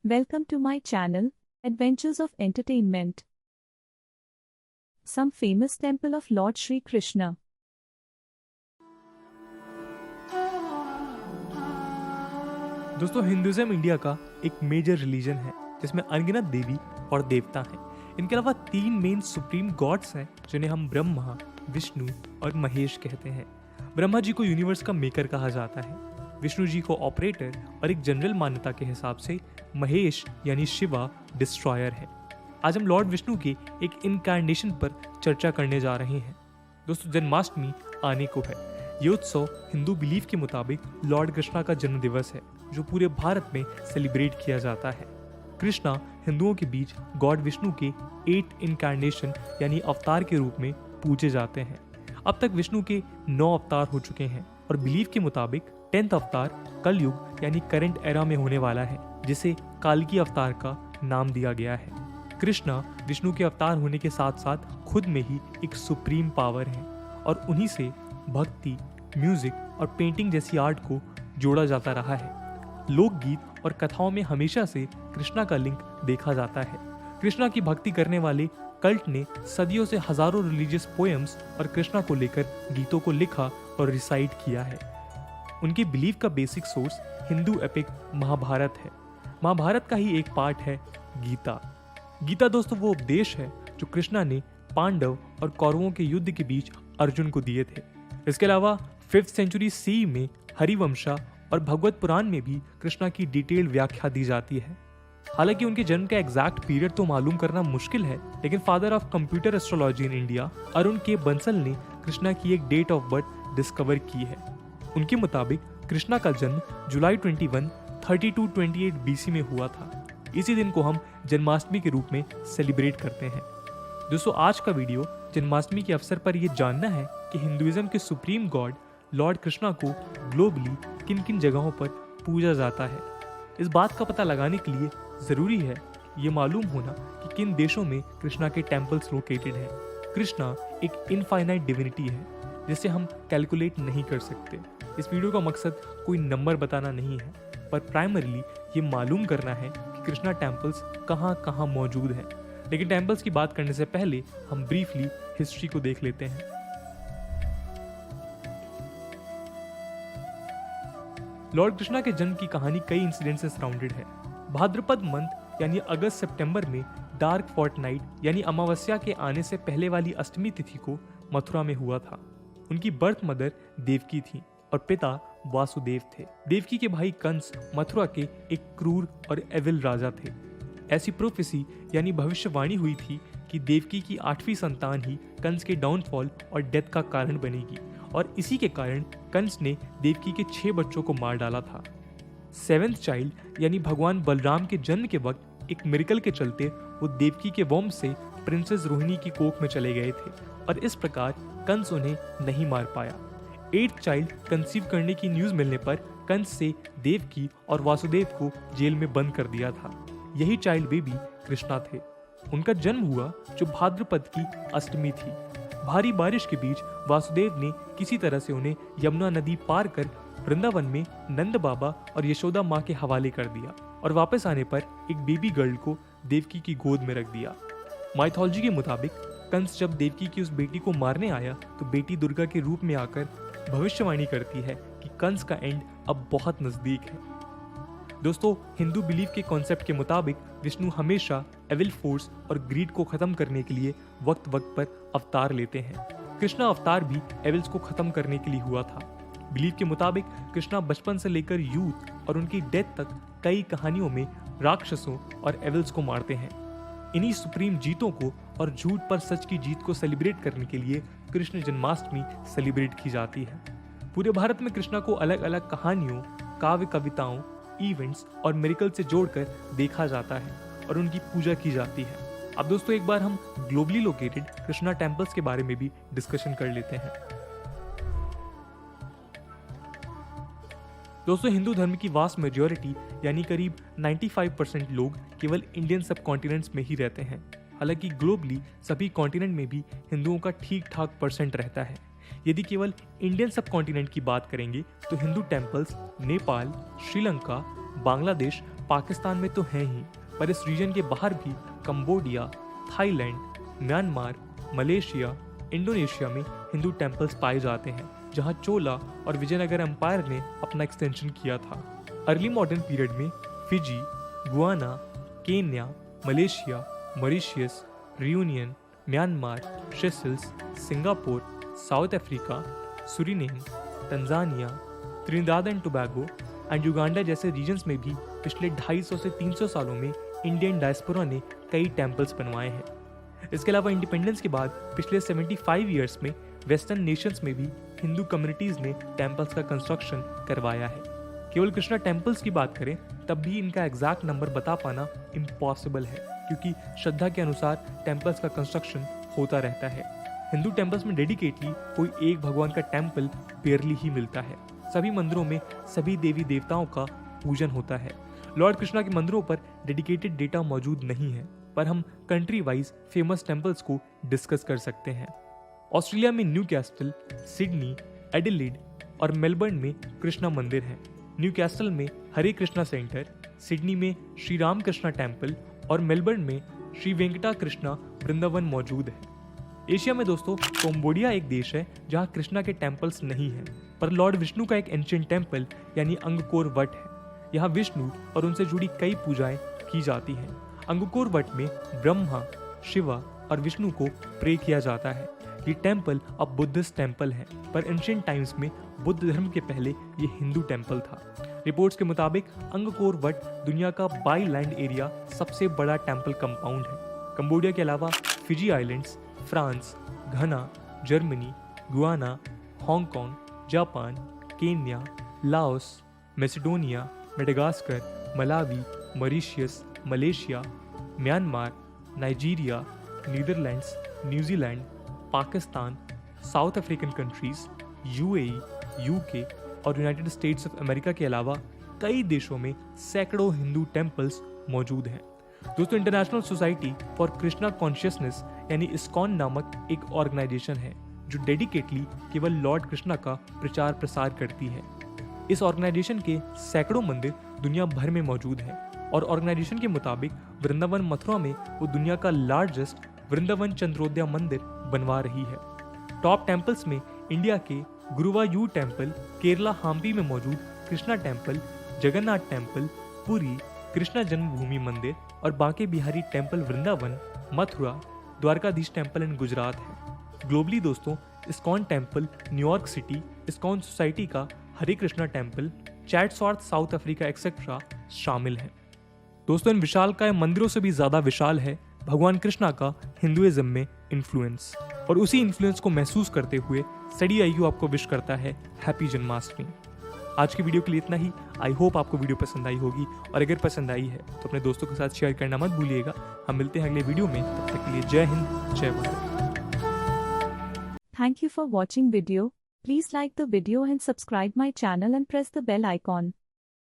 Welcome to my channel, Adventures of Entertainment. Some famous temple of Lord Shri Krishna. दोस्तों, Hinduism India का एक major religion है जिसमें अनगिनत देवी और देवता हैं। इनके अलावा तीन मेन सुप्रीम गॉड्स हैं जिन्हें हम ब्रह्मा, विष्णु और महेश कहते हैं। ब्रह्मा जी को यूनिवर्स का मेकर कहा जाता है, विष्णु जी को ऑपरेटर और एक जनरल मान्यता के हिसाब से महेश यानी शिवा डिस्ट्रॉयर है। आज हम लॉर्ड विष्णु के एक इनकार्नेशन पर चर्चा करने जा रहे हैं। दोस्तों, जन्माष्टमी आने को है। ये उत्सव हिंदू बिलीफ के मुताबिक लॉर्ड कृष्णा का जन्म दिवस है जो पूरे भारत में सेलिब्रेट किया जाता है। कृष्णा हिंदुओं के बीच गॉड विष्णु के 8 इनकार्नेशन यानी अवतार के रूप में पूजे जाते हैं। अब तक विष्णु के 9 अवतार हो चुके हैं और बिलीफ के मुताबिक 10th अवतार कलयुग यानी करंट एरा में होने वाला है, जिसे कालकी अवतार का नाम दिया गया है। कृष्णा विष्णु के अवतार होने के साथ साथ खुद में ही एक सुप्रीम पावर है और उन्हीं से भक्ति, म्यूजिक और पेंटिंग जैसी आर्ट को जोड़ा जाता रहा है। लोकगीत और कथाओं में हमेशा से कृष्णा का लिंक देखा जाता है। कृष्णा की भक्ति करने वाले कल्ट ने सदियों से हजारों रिलीजियस पोएम्स और कृष्णा को लेकर गीतों को लिखा और रिसाइट किया है। उनके बिलीफ का basic source Hindu epic Mahabharata है। महाभारत का ही एक पार्ट है गीता। गीता दोस्तों वो उपदेश है जो कृष्णा ने पांडव और कौरवों के युद्ध के बीच अर्जुन को दिए थे। इसके अलावा 5th सेंचुरी सी में हरिवंशा और भगवत पुराण में भी कृष्णा की डिटेल्ड व्याख्या दी जाती है। हालांकि उनके जन्म का एग्जैक्ट पीरियड तो मालूम करना मुश्किल है, लेकिन father of computer astrology in India Arun के बंसल ने कृष्णा की एक डेट ऑफ बर्थ डिस्कवर की है। उनके मुताबिक कृष्णा का जन्म जुलाई 21, 3228 बीसी में हुआ था। इसी दिन को हम जन्माष्टमी के रूप में सेलिब्रेट करते हैं। दोस्तों, आज का वीडियो जन्माष्टमी के अवसर पर यह जानना है कि हिंदुइज्म के सुप्रीम गॉड लॉर्ड कृष्णा को ग्लोबली किन किन जगहों पर पूजा जाता है। इस बात का पता लगाने के लिए जरूरी है ये मालूम होना कि किन देशों में कृष्णा के टेम्पल्स लोकेटेड हैं। कृष्णा एक इनफाइनाइट डिविनिटी है जिसे हम कैलकुलेट नहीं कर सकते। इस वीडियो का मकसद कोई नंबर बताना नहीं है, पर प्राइमरीली ये मालूम करना है कि कृष्णा टेम्पल्स कहाँ कहाँ मौजूद हैं। लेकिन टेम्पल्स की बात करने से पहले हम ब्रीफली हिस्ट्री को देख लेते हैं। लॉर्ड कृष्णा के जन्म की कहानी कई इंसिडेंट से सराउंडेड है। भाद्रपद मंथ यानी अगस्त सितंबर में डार्क फोर्टनाइट यानी अमावस्या के आने से पहले वाली अष्टमी तिथि को मथुरा में हुआ था। उनकी बर्थ मदर देवकी थी और पिता वासुदेव थे। देवकी के भाई कंस मथुरा के एक क्रूर और एविल राजा थे। ऐसी प्रोफेसी यानी भविष्यवाणी हुई थी कि देवकी की 8वीं संतान ही कंस के डाउनफॉल और डेथ का कारण बनेगी और इसी के कारण कंस ने देवकी के 6 बच्चों को मार डाला था। 7th चाइल्ड यानी भगवान बलराम के जन्म के वक्त एक मिरेकल के चलते वो देवकी के वंश से प्रिंसेस रोहिणी की कोख में चले गए थे और इस प्रकार कंस उन्हें नहीं मार पाया। 8th चाइल्ड कंसीव करने की न्यूज मिलने पर कंस से देवकी और वासुदेव को जेल में बंद कर दिया था। यही चाइल्ड बेबी कृष्णा थे। उनका जन्म हुआ जो भाद्रपद की अष्टमी थी। भारी बारिश के बीच वासुदेव ने किसी तरह से उन्हें यमुना नदी पार कर वृंदावन में नंद बाबा और यशोदा माँ के हवाले कर दिया और वापस आने पर एक बेबी गर्ल को देवकी की गोद में रख दिया। माइथोलॉजी के मुताबिक कंस जब देवकी की उस बेटी को मारने आया तो बेटी दुर्गा के रूप में आकर भविष्यवाणी करती है कि कंस का एंड अब बहुत नजदीक है। दोस्तों, हिंदू बिलीफ के कॉन्सेप्ट के मुताबिक विष्णु हमेशा एविल फोर्स और ग्रीड को खत्म करने के लिए वक्त वक्त पर अवतार लेते हैं। कृष्णा अवतार भी एविल्स को खत्म करने के लिए हुआ था। बिलीफ के मुताबिक कृष्णा बचपन से लेकर यूथ और उनकी डेथ तक कई कहानियों में राक्षसों और एविल्स को मारते हैं। इन्हीं सुप्रीम जीतों को और झूठ पर सच की जीत को सेलिब्रेट करने के लिए कृष्ण जन्माष्टमी सेलिब्रेट की जाती है। पूरे भारत में कृष्णा को अलग अलग कहानियों, काव्य कविताओं, इवेंट्स और मिरेकल से जोड़कर देखा जाता है और उनकी पूजा की जाती है। अब दोस्तों, एक बार हम ग्लोबली लोकेटेड कृष्णा टेम्पल्स के बारे में भी डिस्कशन कर लेते हैं। दोस्तों, हिंदू धर्म की वास्ट मेजॉरिटी यानी करीब 95% लोग केवल इंडियन सब कॉन्टिनेंट्स में ही रहते हैं। हालांकि ग्लोबली सभी कॉन्टिनेंट में भी हिंदुओं का ठीक ठाक परसेंट रहता है। यदि केवल इंडियन सब कॉन्टिनेंट की बात करेंगे तो हिंदू टेम्पल्स नेपाल, श्रीलंका, बांग्लादेश, पाकिस्तान में तो हैं ही, पर इस रीजन के बाहर भी Cambodia, Thailand, Myanmar, Malaysia, Indonesia में हिंदू टेम्पल्स पाए जाते हैं, जहां चोला और विजयनगर एम्पायर ने अपना एक्सटेंशन किया था। अर्ली मॉडर्न पीरियड में Fiji, Guyana, Kenya, Malaysia, Mauritius, Reunion, Myanmar, Seychelles, Singapore, South Africa, Suriname, Tanzania, Trinidad and Tobago and Uganda जैसे रीजन्स में भी पिछले 250 से 300 सालों में इंडियन डायस्पोरा ने कई टेम्पल्स बनवाए हैं। इसके अलावा इंडिपेंडेंस के बाद पिछले 75 ईयर्स में वेस्टर्न नेशंस में भी हिंदू कम्युनिटीज ने टेम्पल्स का कंस्ट्रक्शन करवाया है। केवल कृष्णा टेम्पल्स की बात करें तब भी इनका एग्जैक्ट नंबर बता पाना इम्पॉसिबल है, क्योंकि श्रद्धा के अनुसार टेम्पल्स का कंस्ट्रक्शन होता रहता है। हिंदू टेम्पल्स में डेडिकेटली कोई एक भगवान का टेम्पल बेयरली ही मिलता है। सभी मंदिरों में सभी देवी देवताओं का पूजन होता है। लॉर्ड कृष्णा के मंदिरों पर डेडिकेटेड डेटा मौजूद नहीं है, पर हम कंट्री वाइज फेमस टेम्पल्स को डिस्कस कर सकते हैं। ऑस्ट्रेलिया में न्यू कैस्टल, सिडनी, एडिलेड और मेलबर्न में कृष्णा मंदिर हैं। न्यू कैस्टल में हरे कृष्णा सेंटर, सिडनी में श्री राम कृष्णा टेम्पल और मेलबर्न में श्री वेंकटा कृष्णा वृंदावन मौजूद है। एशिया में दोस्तों कंबोडिया एक देश है जहां कृष्णा के टेम्पल्स नहीं हैं, पर लॉर्ड विष्णु का एक एंशिएंट टेम्पल यानी अंगकोर वट है। यहाँ विष्णु और उनसे जुड़ी कई पूजाएं की जाती हैं। Angkor what may Brahma, Shiva और विष्णु को प्रे किया जाता है। ये टेम्पल अब बुद्धिस्ट टेम्पल है, पर एंशिएंट टाइम्स में बुद्ध धर्म के पहले ये हिंदू टेम्पल था। रिपोर्ट्स के मुताबिक अंगकोर वट दुनिया का बाई लैंड एरिया सबसे बड़ा टेम्पल कंपाउंड है। कंबोडिया के अलावा फिजी आइलैंड्स, फ्रांस, घना, Germany, Guana, Hong Kong, Japan, Kenya, Laos, Macedonia, Madagascar, Malawi, Mauritius, Malaysia, Myanmar, Nigeria, Netherlands, New Zealand, Pakistan, south African countries, UAE, UK और यूनाइटेड स्टेट्स ऑफ अमेरिका के अलावा कई देशों में सैकड़ों हिंदू टेम्पल्स मौजूद हैं। दोस्तों, international society for Krishna consciousness यानी इस्कॉन नामक एक ऑर्गेनाइजेशन है जो डेडिकेटली केवल लॉर्ड कृष्णा का प्रचार प्रसार करती है। इस ऑर्गेनाइजेशन के सैकड़ों मंदिर दुनिया भर में मौजूद हैं और ऑर्गेनाइजेशन के मुताबिक वृंदावन मथुरा में वो दुनिया का लार्जेस्ट वृंदावन चंद्रोदय मंदिर बनवा रही है। टॉप टेम्पल्स में इंडिया के गुरुवायूर टेम्पल, केरला हम्पी में मौजूद कृष्णा टेम्पल, जगन्नाथ टेम्पल, पुरी कृष्णा जन्मभूमि मंदिर और Banke Bihari temple Vrindavan, Mathura, Dwarkadhish temple in Gujarat है। ग्लोबली दोस्तों, ISKCON temple New York city, ISKCON society का Hare Krishna temple, Chatsworth South Africa etcetera शामिल हैं। दोस्तों, इन विशालकाय मंदिरों से भी ज्यादा विशाल है भगवान कृष्णा का हिंदुइज्म में इन्फ्लुएंस, और उसी इन्फ्लुएंस को महसूस करते हुए स्टडी IU आपको विश करता है हैप्पी जन्माष्टमी। आज की वीडियो के लिए इतना ही। आई होप आपको वीडियो पसंद आई होगी, और अगर पसंद आई है तो अपने दोस्तों के साथ शेयर करना मत भूलिएगा। हम मिलते हैं अगले वीडियो में, तब तक के लिए जय हिंद, जय Bharat. Thank you for watching video. Please like the video and subscribe my channel and press the bell icon.